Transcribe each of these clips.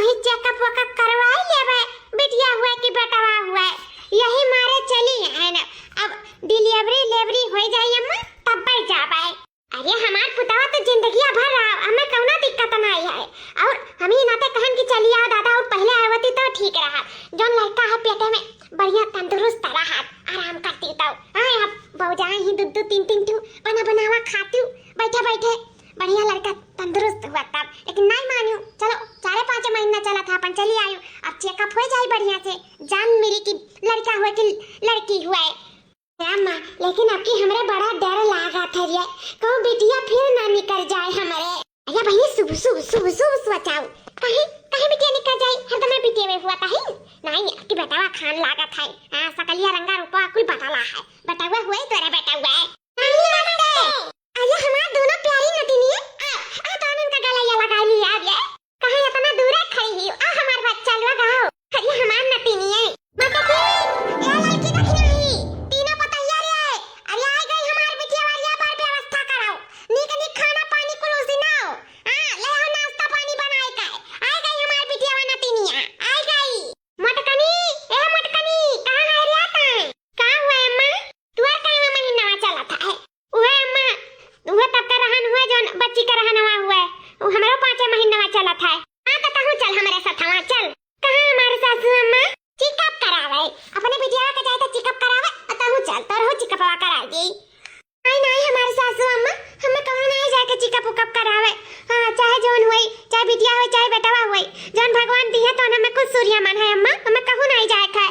वही चेकअप वकअप करवाई लेबे, बिटिया हुआ कि बेटवा हुआ, यही मारे चली है ना। अब डिलीवरी हो जाई अम्मा तब बैठ जाबे। अरे हमार पुतवा तो जिंदगी भर रहा, हमें कौनो दिक्कत नहीं है। और हम ही नाते कहन कि चली आओ दादा, और पहले आवती तो ठीक रहा, जोन लड़का है पेटे में बढ़िया तंदुरुस्त रहा, आराम करती तो अब बहुजाए ही दूध तीन तीन टू बनावा खाती बैठे बैठे बढ़िया लड़का तंदुरुस्त हुआ तब। लेकिन नहीं मानियो, चलो 4-5 महीना चला था अपन चली आयु, अब चेकअप हो जाए बढ़िया से, जान मिली कि लड़का हुआ कि लड़की हुआ है। अम्मा लेकिन अब की हमरे बड़ा डर लागा था रे, कहूं बिटिया फिर ना निकल जाए हमारे। अरे बहनी सुबह सोचाओ, कहीं बिटिया निकल जाए, हरदम में बिटिया में हुआ था ही नहीं। कि बेटावा खान लागा था, सकलिया रंगा रूपा कुल बटाला है, बेटावा हुआ ही तोरा बेटा हुआ है। अरे हमार दोनों प्यारी नटिनी है, आ दोनों का गला ये लगा लिया अब ये कहां इतना दूर खड़ी ही, आ हमार बच्चा लगाओ। अरे हमार नटिनी है माता की ये लड़की देखी नहीं, तीनों पतैया रे। अरे आ गई हमार बिटिया वारिया, बार व्यवस्था कराओ, नीक खाना पानी कुल उसी नाओ, ले आओ नाश्ता पानी बनाए का। आ गई हमार बिटिया वाला नटिनिया, आ गई। मटकनी ए मटकनी कहां है रे आता, का हुआ अम्मा? तुअर का महीना चला था है ओए अम्मा, वो तब का रहन हुआ जो बच्ची का रहन हुआ है, वो हमारा 5 महीना चला था। हां तो कहूं चल हमारे साथ, वहां चल। कहां हमारे सासू अम्मा? चेकअप करावे, अपने बिटिया का जाए तो चेकअप करावे, कहूं चल तो रहो चेकअप करा दी। नहीं हमारे सासू अम्मा, हमें कहूं नहीं जाके चेकअप उकअप करावे। हां चाहे जोन होई, चाहे बिटिया होई चाहे बेटावा होई, जोन भगवान दिए तो हमें कुछ सूर्य मन है अम्मा, हमें कहूं नहीं जाए है।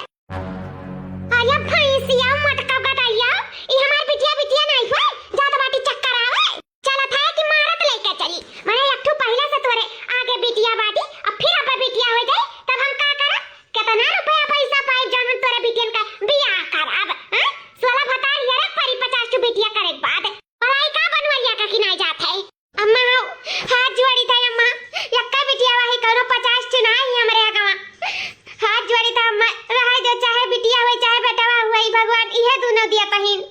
अरे भैंसिया मटका गदाइया, ई हमार बिटिया नहीं होई, ज्यादा बाटी चक्कर आवे चला था कि मारत लेके चली। मैंने एकठो पहले से तोरे आगे बिटिया बाटी, अब फिर अब बिटिया हो जाए तब हम का करब? कितना रुपया पैसा पाए जौन तोरे बिटियन का बियाह करब? 16 भतार यार परी 50 बिटिया करे बाद पढ़ाई का बनवलिया का कि नहीं जात है। अम्मा हाथ जोड़ी था अम्मा, यक्का बिटिया वाही करो 50 चुनाई हमरे गांव, हाथ जोड़ी था अम्मा, रहे जो चाहे बिटिया होई चाहे बेटावा होई, भगवान इहे दोनों दिया तहिन।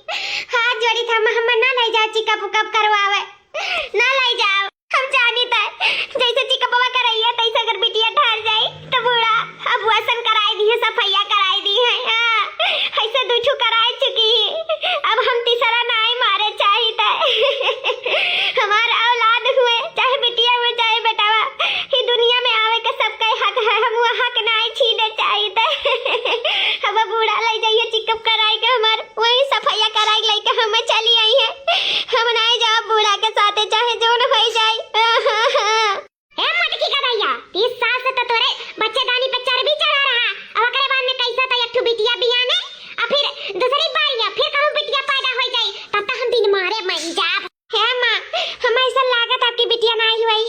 हाथ जोड़ी था अम्मा, हम ना ले जाओ चेकअप उकअप करवावे, ना ले जाओ। हम जानी था जैसे चेकअपवा कराइए तैसे अगर बिटिया ठहर जाए तो बूढ़ा अब वसन कराई दी है, सफैया कराई दी है, ऐसे दूठू कराई चुकी, अब हम तीसरा नाई मारे चाहिए हमारा औलाद हुए चाहे बिटिया हुए चाहे बेटावा, ही दुनिया में आवे का सबका हक है, हम वो हक नाई छीने चाहिए। अब बूढ़ा ले जाइए चेकअप कराई के, हमार वही सफैया कराई लेके हम चली आई है, हम नहीं जाओ बूढ़ा के साथ चाहे जोन हो जाए। ए मटकी गदैया, 30 साल से तो तोरे बच्चेदानी पे चर्बी चढ़ा रहा, अब अगले बार में कैसा था एकठो बिटिया बियाने, और फिर दूसरी बार या फिर कहूं बिटिया पैदा हो जाए तब तक हम दिन मारे मर जाब। हे मां, हम ऐसा लागत आपकी बिटिया नहीं हुई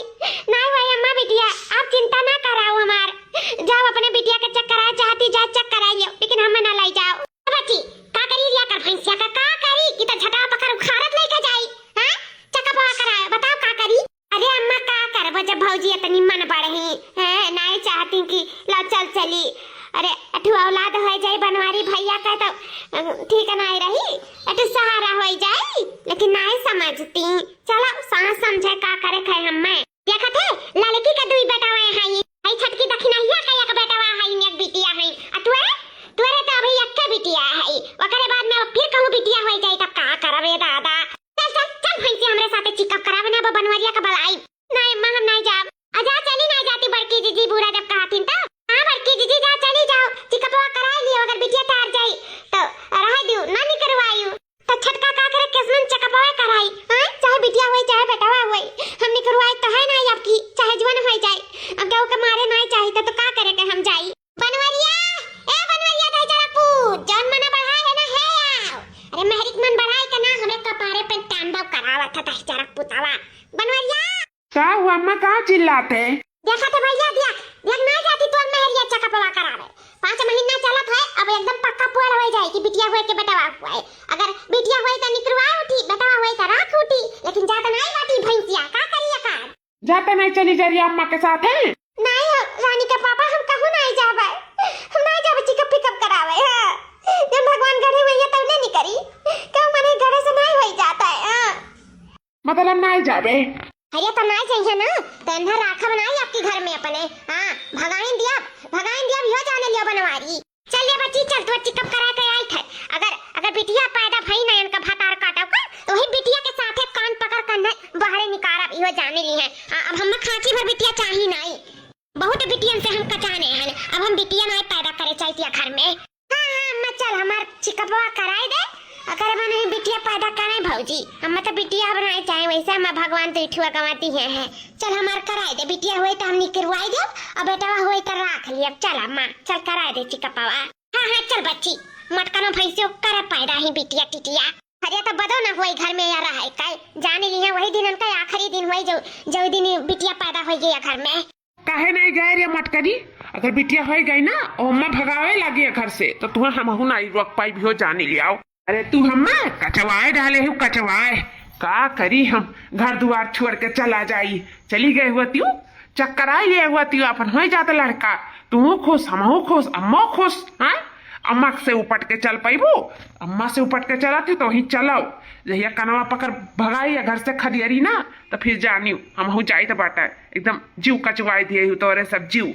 अम्मा, बिटिया आप चिंता ना कराओ हमार, जाओ अपने बिटिया का चेक करा, चाहती जा चेक कराइए, लेकिन हमें ना ले जाओ। बच्ची का करी लिया कर भैंसिया का करी कि तो झटा पकड़ उखाड़त लेके जाई, हां चेकअप कराए, बताओ का करी? अरे अम्मा का करबो जब भौजी इतनी मन बढ़ही है, नहीं चाहती कि ला चल चली, अरे अठू औलाद हो जाए बनवारी भैया का तो ठीक नहीं रही, अठू सहारा हो जाए, लेकिन नहीं समझती। चलो सांस समझे का करे खे हम्मे देखा थे लड़की का दुई बेटा हुए हैं, आई छटकी दखिनैया का एक बेटा है, एक बिटिया है, अतुए तुरे तो अभी एक के बिटिया है, ओकरे बाद में फिर कहूं बिटिया हो जाए तब का करबे दादा। चल भैंसी हमरे साथे चेकअप करावे ना बनवारिया का बलाई। नहीं मां हम नहीं जाब, आजा चली नहीं जाती बड़की जीजी बूढ़ा जब कहतीन तो, हां बड़की जीजी जा चली जाओ चेकअप करा लियो, अगर बिटिया ठहर जाई तो रह दियो ना नहीं करवायू तो छटका का करे किसमन चेकअप कराई, हां चाहे बिटिया होई चाहे बेटावा होई, हम नहीं करवाई तो है नहीं आपकी, चाहे जवान हो जाए, अब केहू के मारे नहीं चाहिए तो का करे के हम जाई। बनवारिया ए बनवारिया दे जरा पूछ जौन मन बढ़ाए है ना है आओ, अरे मेहरिक मन बढ़ाए के ना हमें कपारे पे तांडव करावा था जरा पुतावा। बनवारिया क्या हुआ अम्मा, कहाँ चिल्लाते? देखा तो भैया देख ना जाती तो मेहरिया चेकअप करावे, 5 महीना चलत है, अब एकदम पक्का पुअर हो जाए कि बिटिया हुए के बेटावा हुआ है, अगर बिटिया हुई तो निकलवा उठी, बेटावा हुई तो राख उठी, लेकिन जाता नहीं बाटी भैंसिया का करिए का? जाते नहीं चली जा रही अम्मा के साथ है? नहीं रानी के पापा हम कहूं नहीं जावे, हम नहीं जावे चेकअप पिकअप करावे, हां जब भगवान गढ़े हुई है तब नहीं करी, क्यों मने गढ़े से नहीं हो जाता है, हां मतलब नहीं जावे? अरे तो नहीं चाहिए ना, तो अंदर राखब नहीं आपके घर में अपने, हां भगाइन दिया भी हो जाने लियो बनवारी। चल ये बच्ची चल तू चिकअप करा के आई थे। अगर बिटिया पैदा भई ना इनका भातार काटा का तो वही बिटिया के साथे कान पकड़ कर बाहर निकारा भी हो जाने ली है। अब हम खांची भर बिटिया चाहिए नहीं, बहुत बिटियन से हम कटाने हैं। अब हम बिटिया नहीं पैदा करे चाहिए घर में। हाँ अम्मा चल हमार चिकअपवा कराई दे। अगर मैंने बिटिया पैदा करे भौजी हम तो बिटिया बनाए चाहे वैसे हम भगवान तो इठुआ गवाती है। चल हमार कराई दे बिटिया हुई तो हम निकलवाई दे और बेटा हुई तो राख लिया। चल अम्मा चल कराई दे चिकअपवा। हाँ चल बच्ची मटकनो भैंसियों कर पैदा ही बिटिया टिटिया। अरे तो बदो ना हुई घर में या रहा है जाने लिया वही दिन उनका आखिरी दिन हुई जो दिन बिटिया पैदा हो गया घर में। काहे नहीं जाए रे मटकरी, अगर बिटिया हो गई ना और अम्मा भगावे लगी घर से तो तुम्हें हम नहीं रोक पाई भी हो जाने लियाओ। अरे तू हम्मा कचवाए डाले हो कचवाए का करी हम घर द्वार छोड़ के चला जाई। चली गए हुआ त्यू चक्कर आई लिए हुआ त्यू अपन हो जाता लड़का तू खुश हमहू खुश अम्मा खुश। हाँ अम्मा से उपट के चल पाइबो, अम्मा से उपट के चला थी तो वही चलाओ जहिया कनवा पकड़ भगाई घर से खदियरी ना तो फिर जानी हमहू जाई तो बाटा एकदम जीव कचवाई दिए हूँ तोरे सब जीव।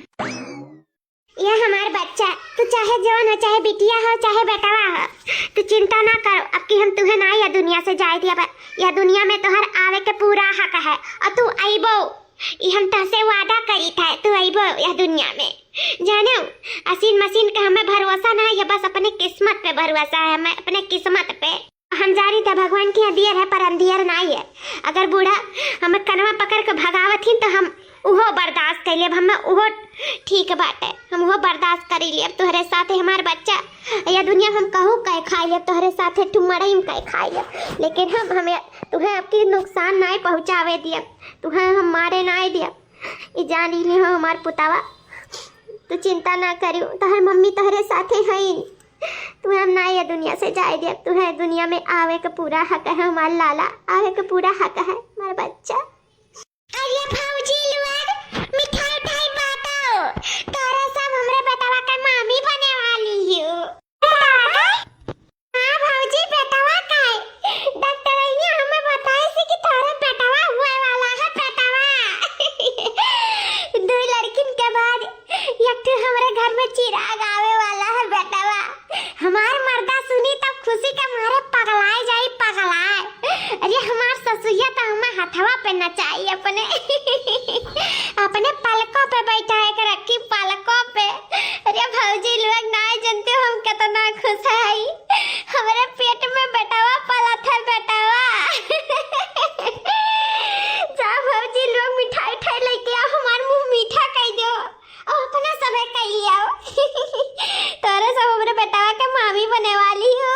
ये हमार बच्चा तू चाहे जवान हो चाहे बिटिया हो चाहे बेटावा हो तू चिंता ना कर। अब की हम तुहे ना या दुनिया से जाए दिया या दुनिया में तोहर आवे के पूरा हक है और तू आइबो ये हम तहसे वादा करी था तू आइबो या दुनिया में। जानो असीन मसीन का हमें भरोसा ना है बस अपने किस्मत पे भरोसा है। हमें अपने किस्मत पे हम जारी था भगवान की अंधियर है पर अंधियर नहीं है। अगर बूढ़ा हमें कनवा पकड़ के भगावत ही तो हम उहो बर्दाश्त कर लिया। हम उहो ठीक बात है हम वो बर्दाश्त कर लिया। तुम्हारे साथ हमार बच्चा या दुनिया हम कहूँ कह खा लिया तुम्हारे साथ टुमड़ई में कह खा लिया लेकिन हम हमें तुम्हें आपकी नुकसान नहीं पहुँचावे दिया तुम्हें हम मारे नहीं दिया। ये जान ली हो हमार पुतावा तू चिंता ना करियो तुम्हारे मम्मी तुम्हारे साथ है तुम्हें हम ना ये दुनिया से जाए दिया। तुम्हें दुनिया में आवे का पूरा हक है हमारा लाला आवे का पूरा हक है हमारा बच्चा। अरे भौजी लोग मिठाई उठाई बांटो तोरा सब हमरे बेटावा का मामी बने वाली हो। हां भौजी बेटावा का डॉक्टर ने हमें बताया से कि तोरा बेटावा हुआ वाला है बेटावा। दो लड़किन के बाद एक तो हमरे घर में चिराग आवे वाला है बेटावा। हमार मर्दा सुनी तब खुशी के मारे पगलाए जाई पगलाए। अरे हमार ससुरिया तो हमें हथवा पे नचाई अपने अपने पलकों पे बैठाए कर रखी पलकों पे। अरे भौजी लोग ना जानते हो हम कितना खुश है हमारे पेट में बेटावा पला था बेटावा। जा भौजी लोग मिठाई ठाई लेके आओ हमार मुंह मीठा कर दो और अपना समय कर लिया तोरे सब हमारे बेटावा के मामी बने वाली हो।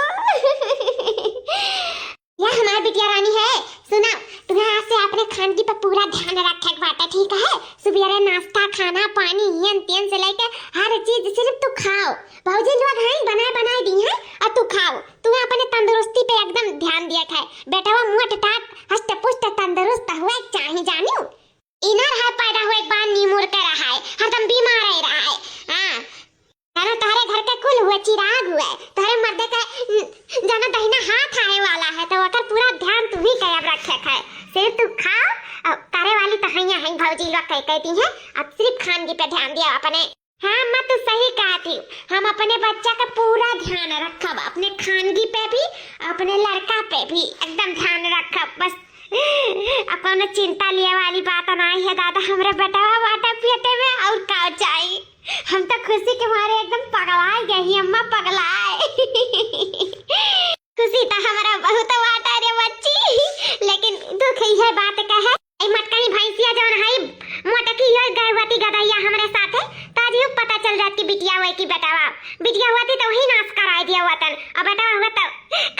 यह हमारी बिटिया रानी है सुना तुम्हें आज से अपने खान की पर पूरा ध्यान रखे बाटा ठीक है। सुबह नाश्ता खाना पानी हियन तेन से लेकर हर चीज सिर्फ तू खाओ। भौजी लोग हैं बनाए दी हैं और तू खाओ। तुम्हें अपने तंदुरुस्ती पे एकदम ध्यान दिया है बेटावा मोट टाट हष्ट पुष्ट तंदुरुस्त हुआ चाहिए जानियो। इनर है पैदा हुए एक बार नीमुर के रहा है हरदम बीमार रह रहा है। हाँ जानो तारे घर के कुल हुए चिराग हुए तारे मर्दे का जानो दहिना हाथ आए वाला है तो वकर पूरा ध्यान तू ही कैब रखे है। सिर्फ तू खाओ और करे वाली तो हैं भौजी लोग कहती हैं अब सिर्फ खानगी पे ध्यान दिया अपने। हाँ मैं तो सही कहती हूँ हम अपने बच्चा का पूरा ध्यान रखब अपने खानगी पे भी अपने लड़का पे भी एकदम ध्यान रखब बस अपन चिंता लिए वाली बात नहीं है दादा। हमारे बेटावा बाटा पेटे में और का चाहिए हम तो खुशी के मारे एकदम पगलाए गई अम्मा पगलाए। खुशी तो हमारा बहुत वाटा रे बच्ची लेकिन दुख ही है बात का है मटकनी भैंसिया जौन है मोटकी यो गर्भवती गदैया हमारे साथ है ताज यूं पता चल जात कि बिटिया हुई कि बेटावा बिटिया हुआ तो वही नाश कराई दिया हुआ तन अब बेटावा हुआ तो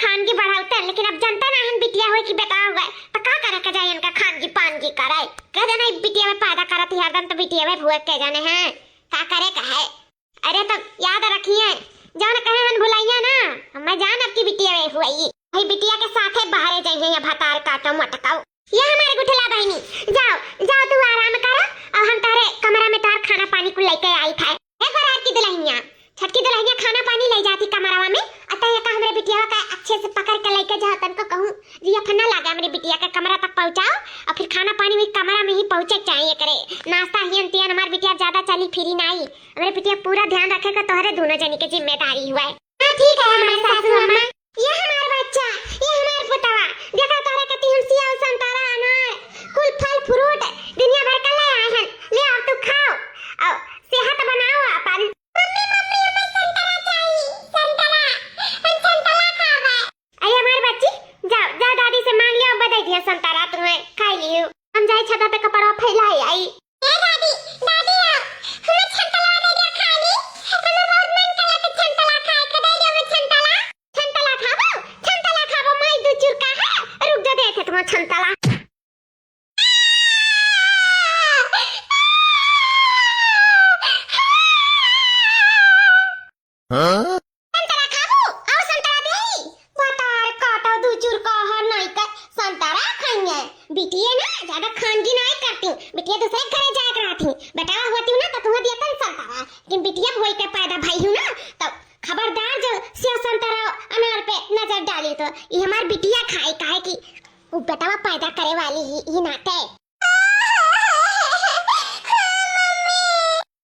खान की बढ़ाते लेकिन अब जनता ना हम बिटिया हुई कि बेटा हुआ तो का करे के जाए इनका खान की पान की कराए कह देना बिटिया में पैदा करत हरदम तो बिटिया में भूख के जाने हैं का करे का है। अरे तो याद रखिए जौन कहे हन भुलाइया ना मैं जान अब की बिटिया में हुई भाई बिटिया के साथे बाहर जाइए या भतार काटो मटकाओ। ये हमारे गुठला बहनी जाओ जाओ तू आराम कर और हम तारे कमरा में तार खाना पानी को लेके आई था। एक बार की दुल्हनिया छटकी दुल्हनिया खाना पानी ले जाती कमरा में अतः ये का हमारे बिटिया का अच्छे से पकड़ के लेके जाओ तन को कहूं जी फन्ना लगा हमारे बिटिया का कमरा तक पहुंचाओ और फिर खाना पानी भी कमरा में ही पहुंचे चाहिए करे नाश्ता ही अंतियन हमारे बिटिया ज्यादा चली फिरी नहीं। हमारे पिटिया पूरा ध्यान रखेगा, तोहरे दोनों जनी के जिम्मेदारी हुआ है। हाँ ठीक है हमारे सासू अम्मा। ये हमारा बच्चा, ये हमारा पुतवा, देखा तोहरे कति हम सेव संतरा अनार कुल फल फ्रूट दुनिया भर का ले आए हैं। ले आओ तू खाओ और सेहत बनाओ अपन। मम्मी मम्मी हमें संतरा चाहिए, संतरा, हम संतरा खावे। अरे हमारे बच्ची जाओ जाओ दादी से मांग लियो, बधाई दिया संतरा तुम्हें खा लियो। हम जाए छत पे कपड़ा फैलाई आई। ए दादी दादी आओ, हमें संतरा दे दिया खा ली। हमें बहुत मन करा के संतरा खाए के दे दियो। संतरा संतरा खाबो मैं दो चुरका है। रुक जा देखे तुम्हें संतरा। संतरा खाबो और संतरा देई बतार काटा दो चुरका है नहीं का संतरा खाएंगे। बिटिया ना ज्यादा खानगी नहीं करती, बिटिया दूसरे घरे जाकर रहती। बेटा होती ना तो तुम्हें दिया था संतरा, लेकिन बिटिया होई के पैदा भाई हूं ना तो खबरदार जो सेव संतरा अनार पे नजर डाली तो ये हमार बिटिया खाए काहे की वो बेटावा पैदा करे वाली ही नाते।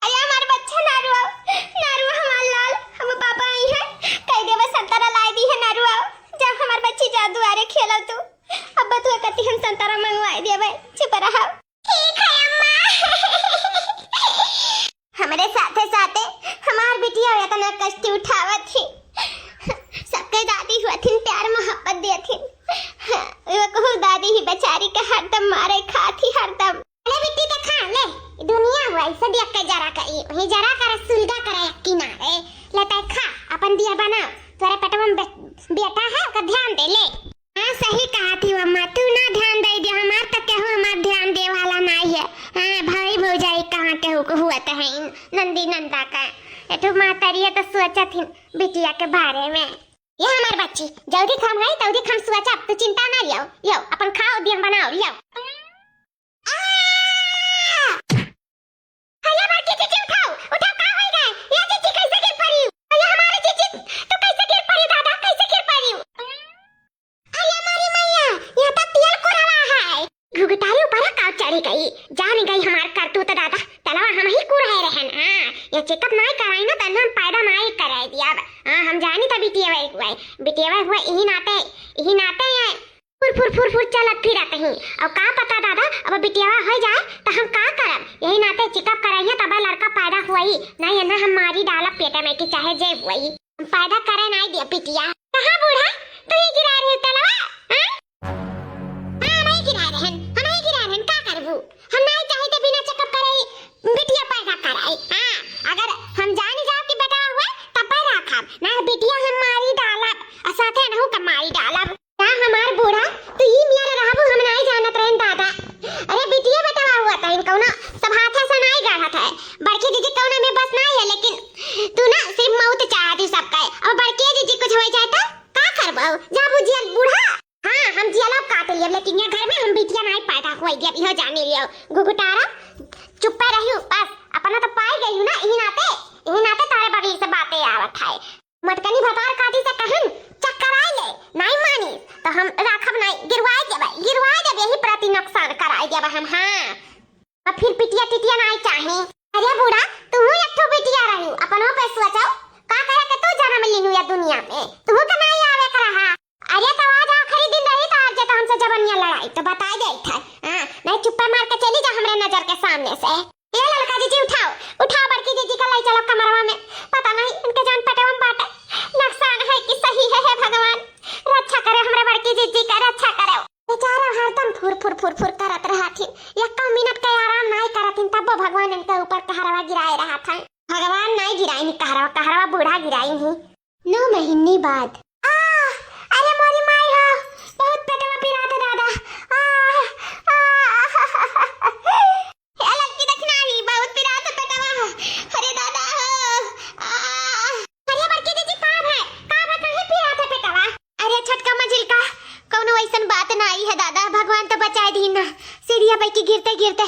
अरे हमार बच्चा नारुआ नारुआ हमार लाल हम पापा आई है कह देवे संतरा लाई दी है। नारुआ जा हमार बच्ची जा दुआरे खेलो तू। अब तू कति हम संतरा मंगवाई देवे, चुप रहा। ठीक है अम्मा। हमारे साथे साथे हमार बिटिया या तना कष्ट उठावत थी, सबके दादी हुआ थी प्यार मोहब्बत दे थी। वो कहूँ दादी ही बेचारी का हरदम मारे खाती हरदम। अरे बेटी का खा ले, दुनिया हुआ ऐसे देख के जरा का ये जरा कर सुलगा करे किनारे लेता खा अपन दिया बना। तेरे पेट में बेटा है का ध्यान दे ले। हाँ सही कहा थी अम्मा, तू ना ध्यान दे दिया हमार तक के हो, हमार ध्यान दे वाला नहीं है। हाँ भाई भौजाई कहाँ के हो हुआ तो है नंदी नंदा का। तो मातारी तो सोचा थी बिटिया के बारे में। ये हमार बच्ची जल्दी खाम है तल्दी खाम सोचा, तू चिंता ना लियो। यो अपन खाओ दिया बनाओ लियो। हेलो बच्ची जीजी उठाओ उठाओ का हो गए? ये जीजी कैसे गिर पड़ी? ये हमारी जीजी तू कैसे गिर पड़ी दादा, कैसे गिर पड़ी? अरे हमारी मैया ये तो तेल को रवा है। घुघटारी ऊपर का चढ़ी गई, जान गई हमार करतूत दादा। तलवा हम ही को रहे रहन। हां ये चेकअप नहीं कराई ना तन हम पैदा नहीं कराई दिया। हां हम जानी था बिटिया हुआ यही नाते है फुर फुर चलत फिरत ही। अब का पता दादा अब बिटिया हो जाए तो हम का करब? यही नाते चेकअप कराइए तब लड़का पैदा हुई नहीं ना हम मारी डाला पेट में कि चाहे जे हुई हम पैदा करे नहीं दिया बिटिया। कहां बूढ़ा तू ही गिरा रही तलवा? हां नहीं गिरा रहन, हम नहीं गिरा रहन का करबू? हम नहीं चाहे तो बिना चेकअप करे बिटिया पैदा कराई। हां अगर हम जान जाओ कि बेटा हुआ तब पैदा खाब ना बिटिया हम मारी डालब और साथे ना का मारी डालब। का हमार बूढ़ा तो ही मेरा रहबू हम नहीं जानत रहन दादा। अरे बिटिया बेटा हुआ था इनको ना सब हाथ से नहीं गढ़त है। बड़की दीदी कौन में बस नहीं है, लेकिन तू ना सिर्फ मौत चाहती सबका। और बड़की दीदी कुछ हो जाए तो का करबो? जा बुझिया बूढ़ा। हां हम जियाला काट लियो, लेकिन ये घर में हम बिटिया नहीं पैदा होई दिया इहो जाने लियो। गुगुटारा चुप रहियो बस, अपना तो पाई गई ना यही नाते तारे बड़ी से बातें आवत है। मटकनी भतार काटी से कहन चक्कर आई ले नहीं मानी तो हम राखब नहीं, गिरवाए देब यही प्रति नुकसान कराए देब हम। हां अब फिर पिटिया टिटिया नहीं चाहे। अरे बूढ़ा तू एक ठो बिटिया रही अपनो पे सोचो का करे के तू जन्म लिनु या दुनिया में तू का नहीं आवे करहा। अरे तो आज आखिरी दिन रही तो आज तो हमसे जबनिया लड़ाई तो बता दे था। हां नहीं चुप्पा मार के चली जा हमरे नजर के सामने से। ये लड़का जीजी उठाओ बड़की जीजी का लाई चलो कमरवा में। पता नहीं इनके जान पेटवा में बाटे नुकसान है कि सही है भगवान रक्षा करे हमरे बड़की जीजी का रक्षा करे। बेचारा हरदम फुर करत रहा थी, एक मिनट का आराम नहीं करत तब भगवान इनके ऊपर कहरवा गिराए रहा था। भगवान नहीं गिराई कहरवा बूढ़ा गिराई ही 9 महीने बाद। अरे मोरी माई हो बहुत पेटवा पिरात दादा। ये लड़की देखना ही बहुत पिरात पेटवा। अरे दादा अरे बड़की दीदी कहां है कहीं पिरात पेटवा? अरे छटका मंजिल का कौनो ऐसन बात ना आई है दादा, भगवान तो बचाए दी ना। सीढ़िया पे की गिरते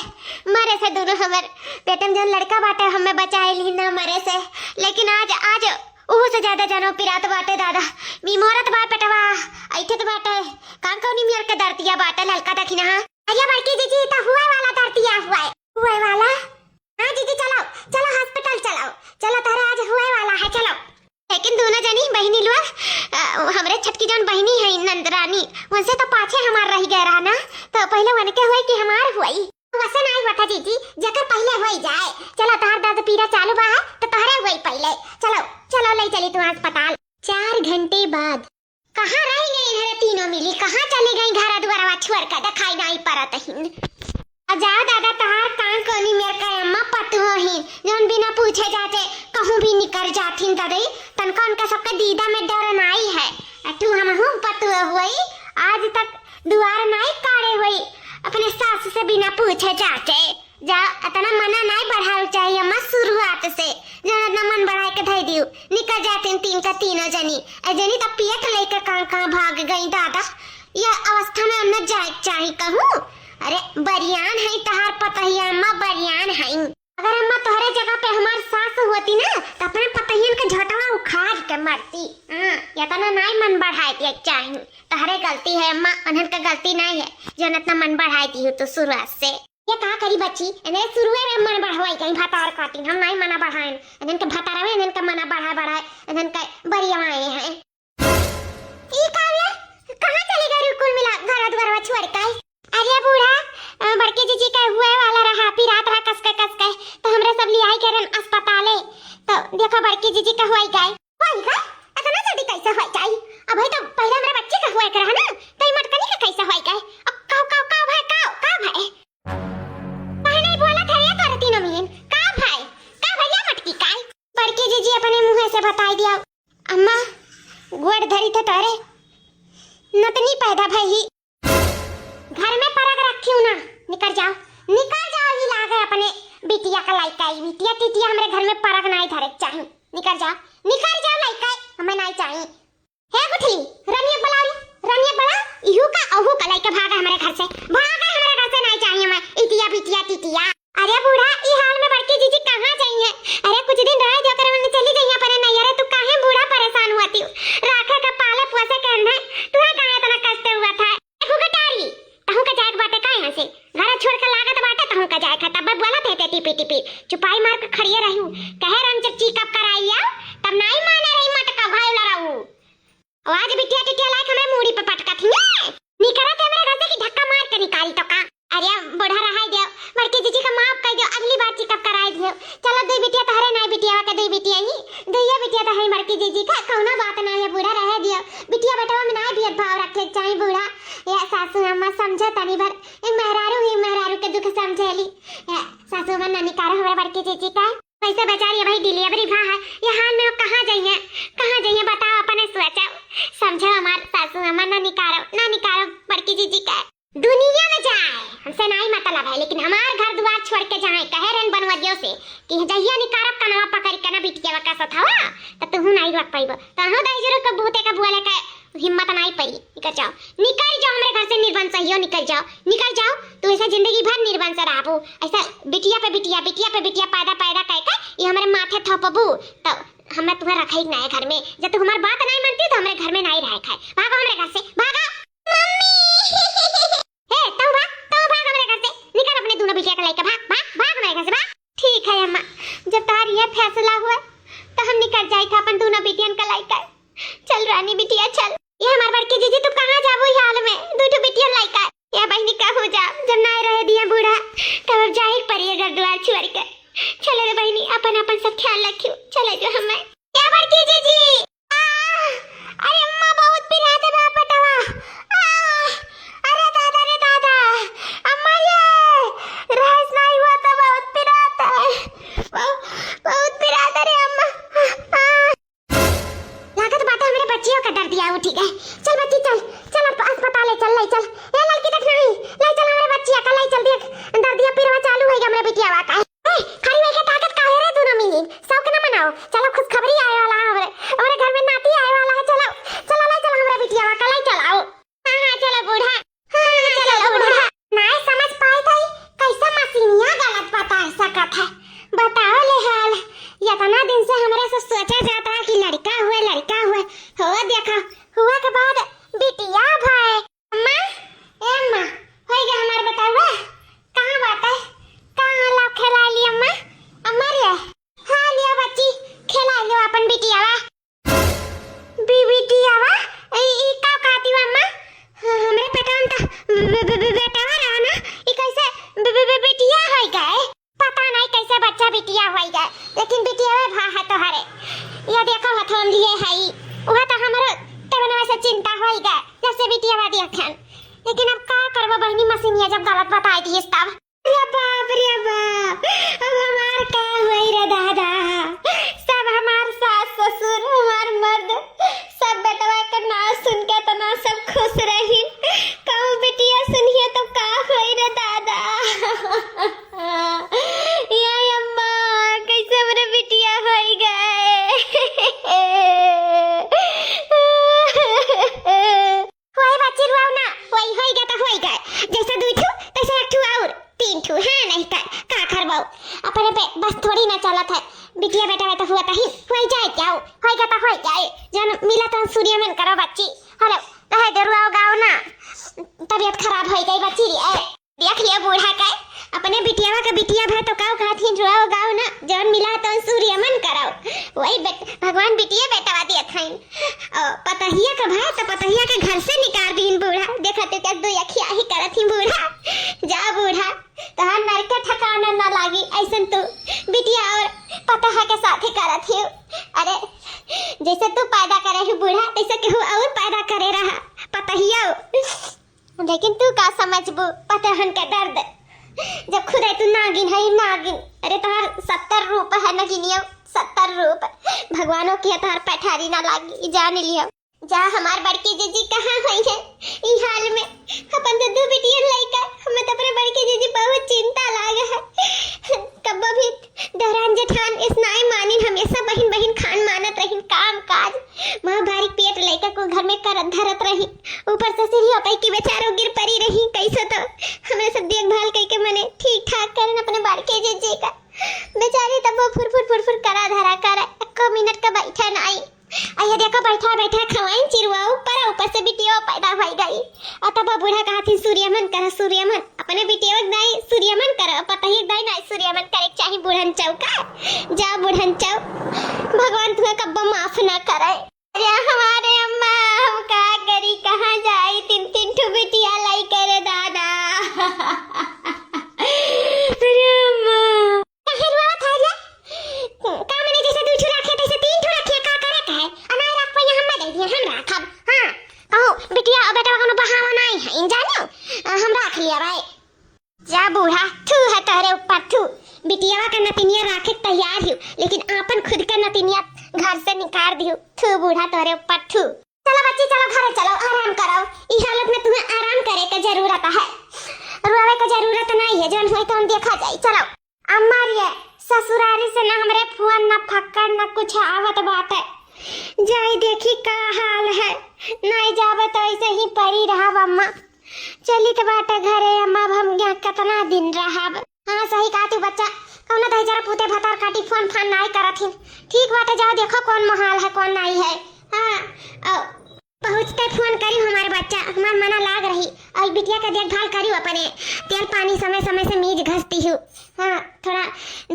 मरे से दोनों हमर पेटम जन लड़का बाटे हमें बचाए ली ना मरे से। लेकिन आज ओहो से ज्यादा जानो पिरात बाटे दादा। बीमारत बा पेटवा ऐठत बाटे कौनी मियर के दर्दिया बाटे ललका देखिना। अरे बड़की जीजी तो हुए वाला दर्दिया हुए वाला। हाँ दीदी चलो चलो हॉस्पिटल चलो चलो तारा आज हुए वाला है चलो। लेकिन दोनों जनी बहनी लोग हमरे छटकी जन बहनी है नंदरानी उनसे तो पाछे हमार रह गए रहा ना तो पहले वन के हुए कि हमार हुई वैसे नहीं हुआ था जीजी जकर पहले हो जाए। चलो तार दर्द पीरा चालू बा तो तारे हुई पहले चलो चलो ले चली तू अस्पताल। 4 घंटे बाद कहाँ रह गई है तीनों मिली कहाँ चली गई घर द्वारा छोड़ कर दिखाई नहीं पड़त हिन। जाओ दादा तार कान कोनी मेरे का अम्मा पतुओ ही जौन बिना पूछे जाते कहूँ भी निकल जाथिन तदई तनका उनका सबका दीदा में डर नहीं है। तू हम हूँ पतुओ हुई आज तक दुआर नहीं काढ़े हुई अपने सास से बिना पूछे जाते जा इतना मना नहीं बढ़ाओ चाहिए अम्मा शुरुआत से जन इतना मन बढ़ाए के धई दियो निकल जाते तीन का तीनों जनी जनी तब पियत लेकर कहाँ भाग गई दादा यह अवस्था में उन्हें जाए चाहिए कहूँ। अरे बरियान है तहार पता ही अम्मा बरियान है। अगर अम्मा तोहरे जगह पे हमार सास होती ना तो अपने पतहियन के झटवा उखाड़ के मारती। या तो ना नहीं मन बढ़ाई दिया चाहिए तोहरे गलती है अम्मा उन्हन का गलती नहीं है जो इतना मन बढ़ाई दी हो तो शुरुआत से ये कहा करी बच्ची इन्हें शुरुए में मन बढ़ाई कहीं भातार काटी हम नहीं मना बढ़ाए इन्हन के भातार में इन्हन का मना बढ़ाए इन्हन का बरियाए हैं। ई काव्या कहां चली गई कुल मिला घर द्वार छोड़ के। अरे बूढ़ा बड़के जीजी का हुए वाला रहा फिर रात रहा कस के तो हमरे सब ले आई के अस्पताल तो देखो बड़के जीजी का हुआ गए इतना जल्दी कैसे हो जाए। अब तो पहले हमरे बच्चे का हुआ के रहा ना तो मटकनी का कैसे हो गए। अब काव भाई काहे नहीं बोला था ये कर तीनों मिलन का भाई ये मटकी का बड़के जीजी अपने मुंह से बता दिया अम्मा गोड़ धरी तो तारे नतनी पैदा भाई घर में परग रखी हूं ना निकल जाओ ही लागे अपने बिटिया का लाइका बिटिया टिटिया हमारे घर में परग नहीं धरे चाहिए निकल जाओ लाइका हमें नहीं चाहिए। हे गुठली रनिया बड़ा इहू का अहू का लाइका भागा हमारे घर से नहीं चाहिए हमें इटिया बिटिया टिटिया। अरे बूढ़ा ई हाल में बड़की जीजी कहां जाई है। अरे कुछ दिन रह जो कर चली गई अपने नैया तू काहे बूढ़ा परेशान हुआती राखे का पाले पोसे करना तू काहे इतना कष्ट हुआ था गुगटारी तहु का जाए बाटे का यहां से घर छोड़ के लागत बाटे तहु का जाए खा तब बोला थे टिपी चुपाई मार के खड़िए रही कहे रन जब चेकअप कराइया तब नहीं माने रही मटका भाई लड़ाऊ आज बिटिया टिटिया लाइक हमें मूड़ी पे पटका थी निकरा थे मेरे घर से कि धक्का मार के निकाली तो का। अरे बूढ़ा रहा दे बड़की जीजी का माफ कर दो अगली बार चेकअप कराई दो चलो दो बिटिया तहरे नहीं बिटिया का दो बिटिया ही दुइया बिटिया तहरे बड़की जीजी का कौनो बात नहीं है बूढ़ा रह दियो बिटिया बेटवा में नहीं भेदभाव रखे चाहिए बूढ़ा या सासू अम्मा समझो तनी भर एक मेहरारू के दुख समझेली सासू अम्मा नानी कार हमारे बड़की जीजी का कैसे बेचारी भाई डिलीवरी भा है ये हाल में कहां जाइए बताओ अपने सोचा समझो हमार सासू अम्मा नानी कार बड़की जीजी का दुनिया में जाए हमसे नहीं मतलब है लेकिन हमार घर द्वार छोड़ के जाए कहे रन बनवदियों से कि जहिया निकारब कनवा पकड़ के ना बिटिया का सथावा त तू नहीं रख पाइबो तहु दई जरूर के बहुते का बुआले का हिम्मत नहीं पड़ी निकल जाओ हमारे घर से निर्बंध सहियो निकल जाओ तू ऐसा जिंदगी भर निर्बंध से रहबू ऐसा बिटिया पे बिटिया पैदा कह ये हमारे माथे थपबू तो हमें तुम्हें रखा ही नहीं घर में जब तू हमारी बात नहीं मानती तो हमारे घर में नहीं रह खाए भागो हमारे घर से भागो भाग हमारे घर से निकल अपने दोनों बिटिया को लेकर भाग हमारे घर से भाग। ठीक है अम्मा जब तार ये फैसला हुआ तो हम निकल जाए था अपन दोनों बिटियन का लेकर चल रानी बिटिया चल ये हमारे बड़की जीजी तुम कहां जाबो हाल में दो बिटियन लेकर या बहनी का हो जा जब ना रह दिया बूढ़ा तब जाहिर पड़िए घर द्वार छोड़ कर चलो रे बहनी अपन सब ख्याल रखियो चले जो हमें क्या बड़की जीजी अरे अम्मा बहुत पिराते बाप बतावा अरे दादा अम्मा ये राज नहीं हुआ तो बहुत पिराता रे अम्मा लागत बात हमारे बच्चियों का डर दिया ठीक है चल बच्ची चल अस्पताल चल ए लड़की देख नहीं ले चल हमारे बच्चिया का ले चल देख डर दिया पिरवा चालू होएगा हमारे बिटिया का खड़ी होके ताकत काहे रे दोनों मिली सब के ना मनाओ चलो खुशखबरी आए वाला है हमारे घर में नाती आए वाला है चलो ले चल हमारे बिटिया का ले चलाओ हां चलो बूढ़ा नहीं समझ पाए थे कैसा मशीनिया गलत बता सकत है बताओ ले हाल इतना दिन से हमारे से सोचा जाता है कि लड़का हुआ हो देखा हुआ के बाद बिटिया भाई अम्मा हो गया हमारे बताओ कहां बात है कहां लाख खेला ली अम्मा लेकिन बिटिया वे भा है तोहरे ये देखो हथोन लिए है वह तो हमरो तबन वैसे चिंता होई गए जैसे बिटिया वा दिया खान लेकिन अब का करबो बहनी मशीनिया जब गलत बताई दी तब रे बाप अब हमार का होई रे दादा सब हमार सास ससुर हमार मर्द सब बेटवा का नाम सुन के तो ना सब खुश रही कहूं बिटिया सुनिए तो का होई रे दादा या अम्मा कैसे मेरे बिटिया होई गए होई बच्ची रुआओ ना होई गए तो होई गए जैसे दुई ठू तैसे एक ठू और तीन ठू है नहीं का करबाओ अपने पे बस थोड़ी ना चलत है बिटिया बेटा तो हुआ ही होई जाए क्या होई गया तो होई जाए जन मिला तो सूर्य मन करो बच्ची हेलो कहे दरुआओ गाओ ना तबीयत खराब हो गई बच्ची रे देख लिया बूढ़ा का अपने बिटिया का बिटिया भर तो काऊ खाथिन रुआओ गाओ ना जन मिला तो सूर्य मन कराओ वही भगवान बिटिया बेटा दिया खाइन पतहिया का भाई तो पतहिया के घर से निकाल दीन बूढ़ा देखा तो क्या दो अखिया ही करत ही बूढ़ा जा बूढ़ा तहां नरके ठिकाना ना लागी ऐसन तू बिटिया और पतहा के साथ ही करत ही अरे जैसे तू पैदा करे ही बूढ़ा तैसे केहू और पैदा करे रहा पतहिया लेकिन तू का समझबू पतहन के दर्द जब खुद तू नागिन है नागिन अरे तोहर 70 रूप है नगिनियो 70 रूप भगवानों की तोहर पैठारी ना लागी जान लियो जा हमार बड़की जीजी कहाँ हुई है ई हाल में अपन तो दो बेटियां लइका हमें तो अपने बड़की जीजी बहुत चिंता लागे है कब भी दहरान जेठान इस नाई मानी हमेशा बहन बहन खान मानत रही काम काज मां बारीक पेट लइका को घर में करत धरत रही ऊपर से सीढ़ी अपई की बेचारो गिर पड़ी रही कैसे तो हमें सब देखभाल कई के मने ठीक ठाक करन अपने बड़की जीजी का बेचारी तब वो फुर करा धरा कर 1 मिनट का बैठा नहीं आया देखो बैठा खवाइन चिरवा ऊपर से बिटिया पैदा हो गई तब बूढ़ा कहा थी सूर्यमन अपने बिटिया दाई सूर्यमन कर पता ही दाई ना सूर्यमन करे चाहिए बूढ़न चौका जा बूढ़न चौ भगवान तुम्हें कब माफ ना करे अरे हमारे अम्मा हम का करी कहां जाई 3 ठो बिटिया लाई करे दादा अरे अम्मा कहां रुआ था रे का मैंने जैसे 2 ठो रखे तैसे 3 ठो रखे का करे कहे अनाय रख पे हम दे दिए हम राखब हां कहो बिटिया और बेटा कोनो बहावा नहीं है जानो हम रख लिया भाई जा बूढ़ा थू है तेरे ऊपर थू बिटिया का नतिनिया राखे तैयार हूं लेकिन आपन खुद का नतिनिया घर से निकाल दियो थू बूढ़ा तेरे ऊपर थू चलो बच्ची चलो घर चलो आराम करो इस हालत में तुम्हें आराम करे की जरूरत है रोवे की जरूरत नहीं है जौन होई तो हम देखा जाई चलो अम्मा रे ससुरारी से ना हमरे फुअन ना फक्कड़ ना कुछ आवत बात है जाई देखी का हाल है नहीं जावे तो ऐसे ही पड़ी रहा अम्मा चली तो बाटे घरे अम्मा हम यहाँ कितना दिन रहा हाँ सही कहा तू बच्चा कौन दही जरा पूते भतार काटी फोन फान नहीं करत हिन ठीक बाटे जाओ देखो कौन मोहाल है कौन नहीं है हाँ पहुँचते फोन करी हमारे बच्चा हमार मना लाग रही और बिटिया का देखभाल करी अपने तेल पानी समय समय से मीज घसती हूँ हाँ थोड़ा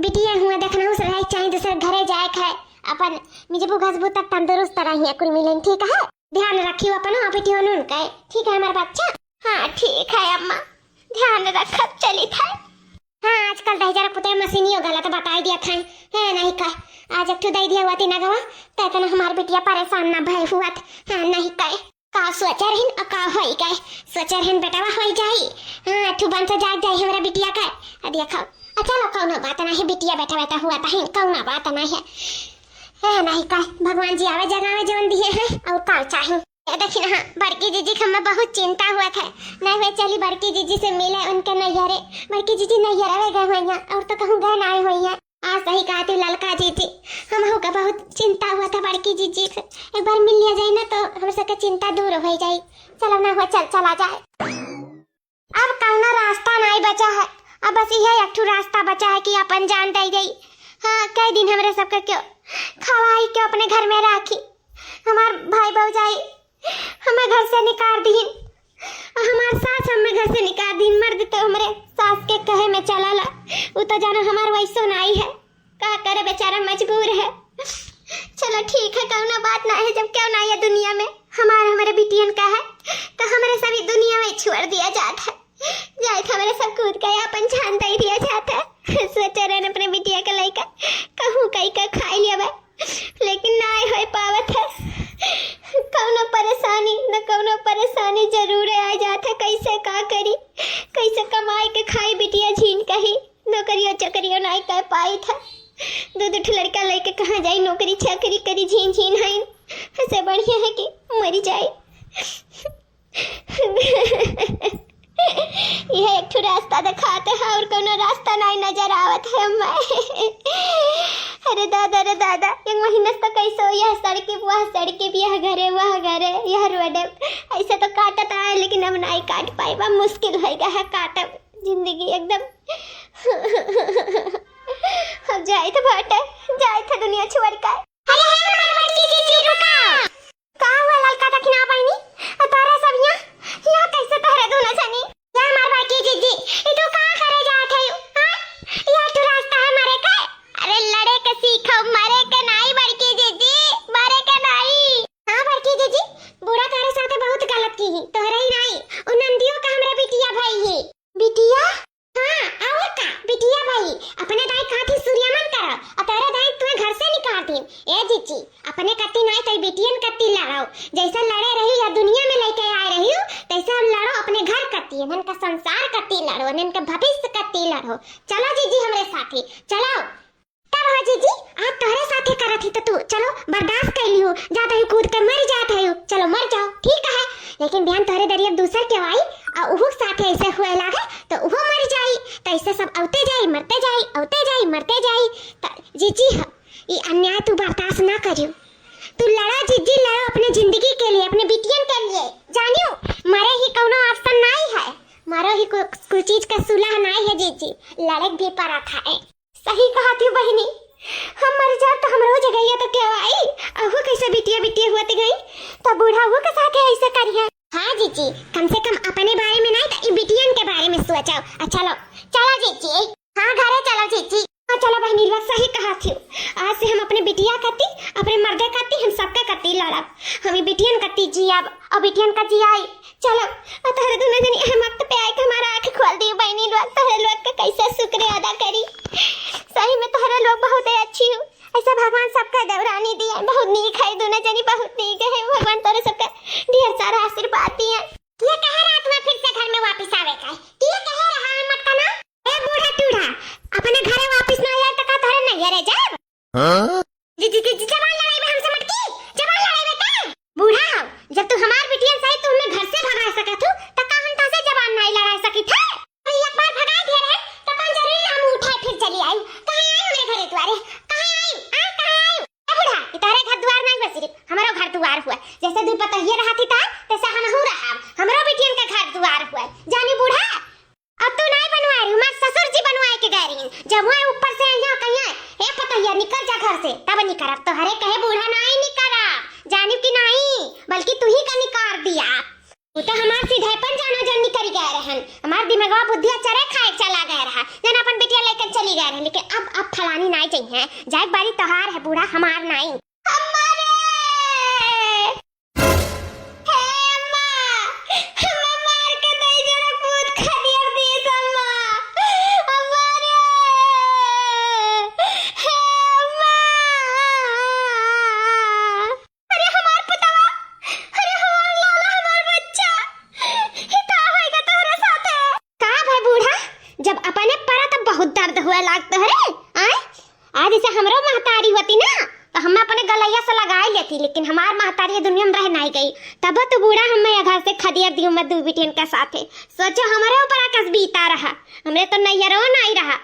बिटिया हुआ देखना उस रही चाहिए दूसरे घरे जाए खाए अपन मिजबू घसबू तक तंदुरुस्त रही कुल मिलन ठीक है ध्यान रखियो अपन बेटियों नून का ठीक है हमारा बच्चा हाँ ठीक है अम्मा ध्यान रखब चली था हाँ आजकल दही जरा पुते मशीनियों गलत बताई दिया था है नहीं कह आज एक ठो दई दिया हुआ थी नगवा तैतना हमार बिटिया परेशान ना भय हुआ हाँ नहीं कह का सोचा रहिन का होई गए सोचा रहिन बेटावा होई जाई हाँ ठू बन से जाग जाई हमरा बिटिया का देखो चलो कौनो बात नहीं बिटिया बेटा हुआ था कौनो बात नहीं है नहीं कह भगवान जी आवे जगावे जीवन दिए हैं और का चाहिए देखिए हाँ बड़की जीजी का हमें बहुत चिंता हुआ था नहीं हुए चली बड़की जीजी से मिले उनके नैहरे बड़की जीजी नैहरे गए हुए हैं और तो कहूँ गए आए हुए हैं आज सही कहा थी ललका जीजी हम हो का बहुत चिंता हुआ था बड़की जीजी से एक बार मिल लिया जाए ना तो हम सबके चिंता दूर हो जाए चलो ना हो चला जाए अब कौना रास्ता नहीं बचा है अब बस यही एक रास्ता बचा है कि अपन जान दे गई हाँ कई दिन हमारे सबके क्यों खवाई क्यों अपने घर में राखी हमार भाई भौजाई हमें घर से निकाल दी हमार सास हमें घर से निकाल दी मर्द तो हमारे सास के कहे में चला ला वो तो जानो हमार वैसो नाई है का करे बेचारा मजबूर है चलो ठीक है कौनो बात ना है जब क्यों ना है दुनिया में हमारे बिटियन का है तो हमारे सभी दुनिया में छोड़ दिया जाता है जाए हमारे सब कूद गए अपन जान दे दिया जाता है सोचा रहन अपने बिटिया का लइका कहूँ कई का खाई लिया बा, लेकिन ना हो पावत है। कौनो परेशानी जरूर आ जाता। कैसे का करी, कैसे कमाई के खाई बिटिया झीन कही, नौकरियों चकरियों नहीं कर पाई था। दो लड़का लेके कहाँ जाई, नौकरी चाकरी करी झीन झीन है। ऐसे बढ़िया है कि मरी जाए। यह एक रास्ता दिखाते हैं और कोनो रास्ता नहीं नजर आवत है अम्मा। अरे दादा एक महीने तो कैसे हो, यह सड़के वह सड़के, यह घरे वह घरे, यह रोड ऐसे तो काटत आए, लेकिन अब नहीं काट पाए बा, मुश्किल है काटब जिंदगी एकदम। अब जाए तो दुनिया छोड़ कर। अरे हे मन बड़की जी रुका, का हुआ ललका तक ना पानी तारा सब यहाँ कैसे तोहरे दोनों सनी या मार बड़की जी ये तू का करे जात है? हां यह तो रास्ता है मरे का। अरे लड़े के सीखो, मरे के नहीं बड़की जी, मरे के नहीं। हां बड़की जी बूढ़ा तारे साथे बहुत गलत की ही, तोहरे ही नहीं उन नंदियों का हमरा बिटिया भाई है। बिटिया? हां और का बिटिया भाई अपने दाई खाती सूर्यमन करो, अतारे दाई तुम्हें घर से निकाल दी। ए जीजी अपने कत्ती नहीं तई बेटियन कत्ती लड़ाओ, जैसा लड़े रही या दुनिया में लेके आए रही हो तैसा लड़ो अपने घर कत्ती, इनका संसार कत्ती लड़ो, इनका भविष्य कत्ती लड़ो। चलो जीजी हमरे साथे चलो। तब हो जीजी आप तोहरे साथे करत ही तो तू चलो बर्दाश्त कर लियो, जाता है कूद कर मर जाता है, चलो मर जाओ ठीक है, लेकिन बयान तोहरे दरिया दूसर के आई और उहु साथे ऐसे हुए लागे तो उहो मर जाई, तो ऐसे सब औते जाई मरते जाई, औते जाई मरते जाई। जीजी ये अन्याय तू बर्दाश्त ना करियो, तू लड़ा जीजी लड़ा अपने जिंदगी के लिए, अपने बिटियन के लिए, जानियो मरे ही कोनो ऑप्शन नहीं है, मरो ही कोई चीज का सुलह नहीं है जीजी, लड़क भी पड़ा था। सही कहा थी बहनी, हम मर जाए तो हमरो जगह तो क्या आई, अहो कैसे बिटिया हुआ गई तो बूढ़ा हुआ के साथ ऐसे करिए। हाँ जीजी कम से कम अपने बारे में नहीं तो बिटियन के बारे में सोचो। चलो जीजी, हाँ घरे चलो जीजी। हाँ चलो बहनी लोग सही कहा थी, आज से हम अपने बिटिया कती अपने मर्दे कती हम सबका कती लड़ब, हमें बिटियन कती जी अब और बिटियन का जी आई। चलो तोहरे दोनों जनी हम वक्त पे आए के हमारा आंख खोल दी बहनी लोग, तोहरे लोग का कैसे शुक्र अदा करी। सही में तोहरे लोग बहुत अच्छी हो, ऐसा भगवान सबका दौरानी दिया, बहुत नीक है दोनों जनी, बहुत नीक है भगवान तोरे सबका ढेर सारा आशीर्वाद दिया। ये कह रात में फिर से घर में वापस आवे का, ये कह रहा है मत करना। ए बूढ़ा टूढ़ा अपने घरे वापस ना आए तो का तोरे नहीं रे जाब। हां जी जबान लड़ाई में हमसे मत की, जबान लड़ाई में का बूढ़ा हो, जब तू हमार बिटिया सही तू हमें घर से भगा सकत हो त का हम तासे जबान नहीं लड़ा सकी थे। एक बार भगा दे रे त पंजरी हम उठाए फिर चली आई। कहां आई हमरे घरे द्वारे, कहां आई कहां आई? ए बूढ़ा इतारे घर द्वार नहीं बस सिर्फ हमारो घर द्वार हुआ, जैसे दू पता ये रहती था तैसा हम हो रहा, हमरो बिटियन का घर द्वार हुआ। जानी बूढ़ा अब तू नहीं बनवा रही, मैं ससुर जी बनवाए के गए रही, जब मैं ऊपर से यहाँ कहीं ए पता ये निकल जा घर से तब निकल, तो हरे कहे बूढ़ा नहीं निकला जानी कि नहीं, बल्कि तू ही का निकाल दिया। वो तो हमार सीधेपन जानो जन निकल गए रहन, हमार दिमागवा बुद्धि चरे खाए चला गया रहा, जन अपन बिटिया लेकर चली गए रहे, लेकिन अब फलानी नहीं चाहिए, जाए बारी तोहार है बूढ़ा हमार नहीं। जब अपने परा तब बहुत दर्द हुआ लागता है आए, आज जैसे हमरो महतारी होती ना तो हम अपने गलैया से लगाई लेती, लेकिन हमार महतारी दुनिया में रह नहीं गई, तब तो बूढ़ा हमें घर से खदिया दी मैं दू बिटियन के साथे। सोचो हमारे ऊपर आकाश बीता रहा, हमरे तो नैयरो नहीं रहा,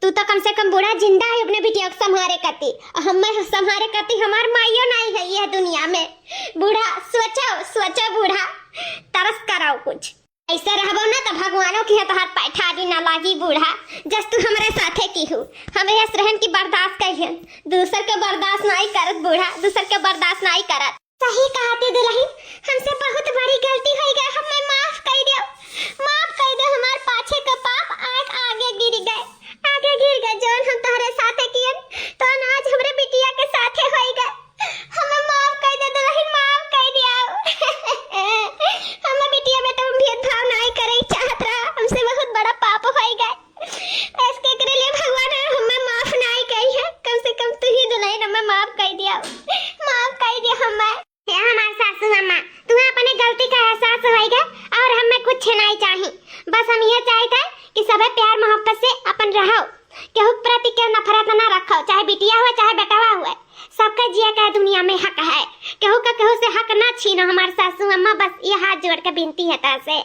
तू तो कम से कम बूढ़ा जिंदा है अपने बिटिया को संभारे करती, हमें संभारे करती हमार माइयो नहीं है यह दुनिया में। बूढ़ा सोचो बूढ़ा तरस कराओ कुछ, ऐसे रहबो ना तो भगवानों की तोहार पैठारी ना लागी बूढ़ा, जस तू हमारे साथे की हो, हमें यस रहन की बर्दाश्त कहियन, दूसर के बर्दाश्त नहीं करत बूढ़ा, दूसर के बर्दाश्त नहीं करत। सही कहा तू दुल्हन, हमसे बहुत बड़ी गलती हो गई, हमें माफ कर दो हमार पाछे का पाप आगे गिर गए, जौन हम तोहरे साथे कियन तो आज हमरे बिटिया के साथे होई गए, हमें माफ कर दे दुल्हन, माफ कर दिया। हमें बिटिया बेटा भेदभाव नहीं करे चाहत रहा, हमसे बहुत बड़ा पाप हो गए, इसके लिए भगवान माफ कर दिया, माफ कर दिया हमें। ये हमार सासू अम्मा, तुम्हें अपने गलती का एहसास होएगा और हमें कुछ नहीं चाहिए। बस हम ये चाहते हैं कि सभी प्यार मोहब्बत से अपन रहो, केहू प्रति के नफरत ना रखो, चाहे बिटिया हुआ चाहे बेटावा हुआ, सबका जिया का दुनिया में हक है, केहू का केहू से हक ना छीनो। हमारे सासू अम्मा बस ये हाथ जोड़ के विनती है तासे,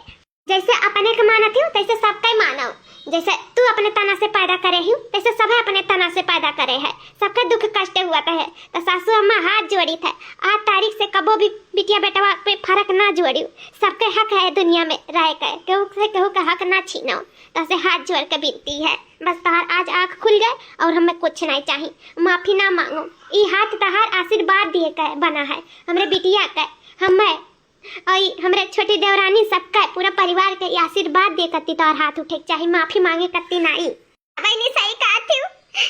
जैसे अपने के मानती हूँ तैसे सबका ही मानो। जैसे तू अपने तना से पैदा करे हूँ तैसे सब अपने तना से पैदा करे है, सबका दुख कष्ट हुआ है। तो सासू अम्मा हाथ जोड़ी थे, आज तारीख से कबो भी बिटिया बेटवा पे फर्क ना जोड़ी, सबके हक है दुनिया में रह कर, केहू से केहू का हक ना छीनो। तैसे हाथ जोड़ के विनती है, बस तहार आज आँख खुल गए और हमें कुछ नहीं चाहिए, माफी ना मांगो। ये हाथ तहार आशीर्वाद दिए का बना है, हमरे बिटिया का, हमें और हमरे छोटी देवरानी सबका पूरा परिवार के आशीर्वाद दे कत्ती तो और हाथ उठे चाहे माफी मांगे कत्ती नहीं। बहनी सही कहा थी,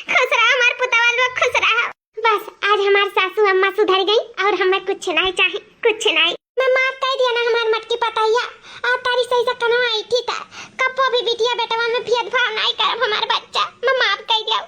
खुश रहा हमार पुतवा लोग, खुश रहा। बस आज हमार सासू अम्मा सुधर गई और हमें कुछ नहीं चाहिए, कुछ नहीं। मैं माफ कर दिया ना हमार मटकी पताइया, आप तारी सही से कनो आई थी का कपो भी बिटिया बेटवा में भेदभाव नहीं करब हमार बच्चा, मैं माफ कर दिया।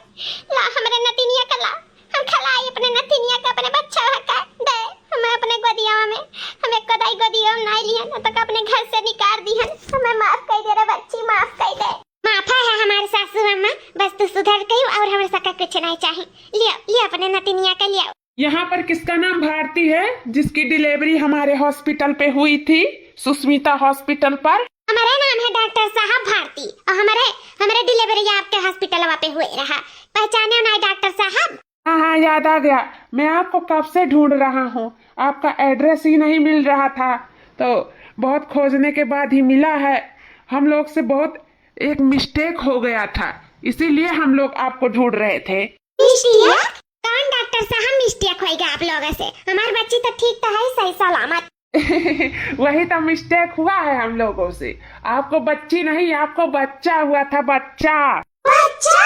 ला हमरे नतिनिया का ला, हम खलाई अपने नतिनिया का, अपने बच्चा का दे हमें अपने गोदिया में, हमें कदाई गोदिया में नहीं लिया ना तो अपने घर से निकाल दी है। हमें माफ कर दे रे बच्ची, माफ कर दे। माफा है हमारे सासू अम्मा, बस तू सुधर गई और हमें सका कुछ नहीं चाहिए। लियो अपने नतिनिया का लियो। यहाँ पर किसका नाम भारती है जिसकी डिलीवरी हमारे हॉस्पिटल पे हुई थी, सुस्मिता हॉस्पिटल पर? हमारा नाम है डॉक्टर साहब भारती और हमारे डिलीवरी आपके हॉस्पिटल पे हुए रहा, पहचाने ना डॉक्टर साहब? हाँ, याद आ गया। मैं आपको कब से ढूंढ रहा हूँ, आपका एड्रेस ही नहीं मिल रहा था, तो बहुत खोजने के बाद ही मिला है। हम लोग से बहुत एक मिस्टेक हो गया था, इसीलिए हम लोग आपको ढूंढ रहे थे। मिस्टेक? कौन डॉक्टर साहब मिस्टेक होएगा आप लोगों से? हमारी बच्ची तो ठीक तो है, सही सलामत। वही तो मिस्टेक हुआ है हम लोगों से, आपको बच्ची नहीं आपको बच्चा हुआ था, बच्चा। बच्चा?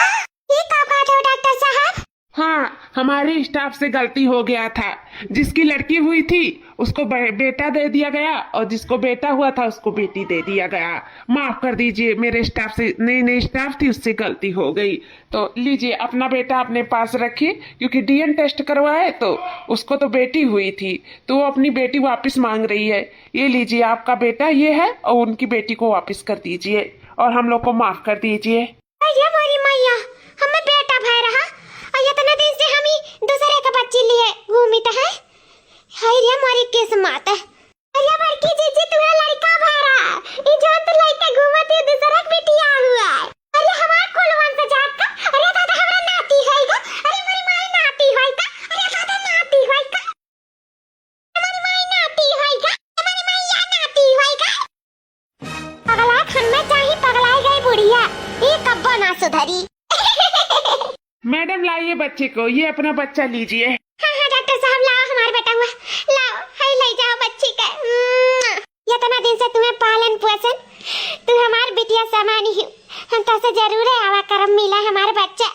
ये कब बात है डॉक्टर साहब? हाँ, हमारी स्टाफ से गलती हो गया था, जिसकी लड़की हुई थी उसको बेटा दे दिया गया और जिसको बेटा हुआ था उसको बेटी दे दिया गया। माफ कर दीजिए, मेरे स्टाफ से नई स्टाफ थी उससे गलती हो गई। तो लीजिए अपना बेटा अपने पास रखिए, क्योंकि डीएनए टेस्ट करवाए तो उसको तो बेटी हुई थी, तो वो अपनी बेटी वापस मांग रही है। ये लीजिए आपका बेटा ये है और उनकी बेटी को वापस कर दीजिए और हम लोग को माफ कर दीजिए। मैया हमें बेटा भाई रहा और इतना दिन से हम ही दूसरे का बच्ची लिए घूमित है। हाय रे हमारी किस्मत है। अरे बड़की जीजी तुम्हारा लड़का भारा, ये जो तो लड़का घूमत है दूसरा बिटिया हुआ है। अरे हमार कुलवन से जात का, अरे दादा हमरा नाती है गो, अरे मेरी माई नाती है का, अरे दादा नाती है का, हमारी माई नाती है का, हमारी मैया नाती है का। पगला खन्ना चाहिए, पगलाई गई बुढ़िया, ये कब्बो ना सुधरी। मैडम लाइए बच्चे को, ये अपना बच्चा लीजिए। हाँ डॉक्टर साहब लाओ हमारा बेटा हुआ, लाओ हाय ले जाओ बच्ची का। इतना दिन से तुम्हें पालन पोषण, तू हमार बिटिया समानी है, हम तो से जरूर है आवा करम मिला हमारा बच्चा,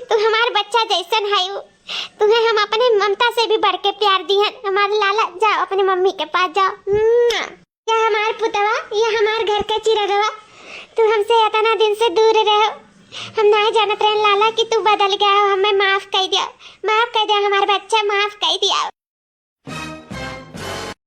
तू हमार बच्चा जैसन है, तुम्हें हम अपने ममता से भी बढ़ के प्यार दी है। हमारे लाला जाओ अपनी मम्मी के पास जाओ। ये हमार पुतवा, ये हमार घर का चिरगवा, तू हमसे इतना दिन से दूर रहो, हम नहीं जानते रहे लाला कि तू बदल गया हो, हमें माफ कर दिया, माफ कर दिया हमारा बच्चा, माफ कर दिया।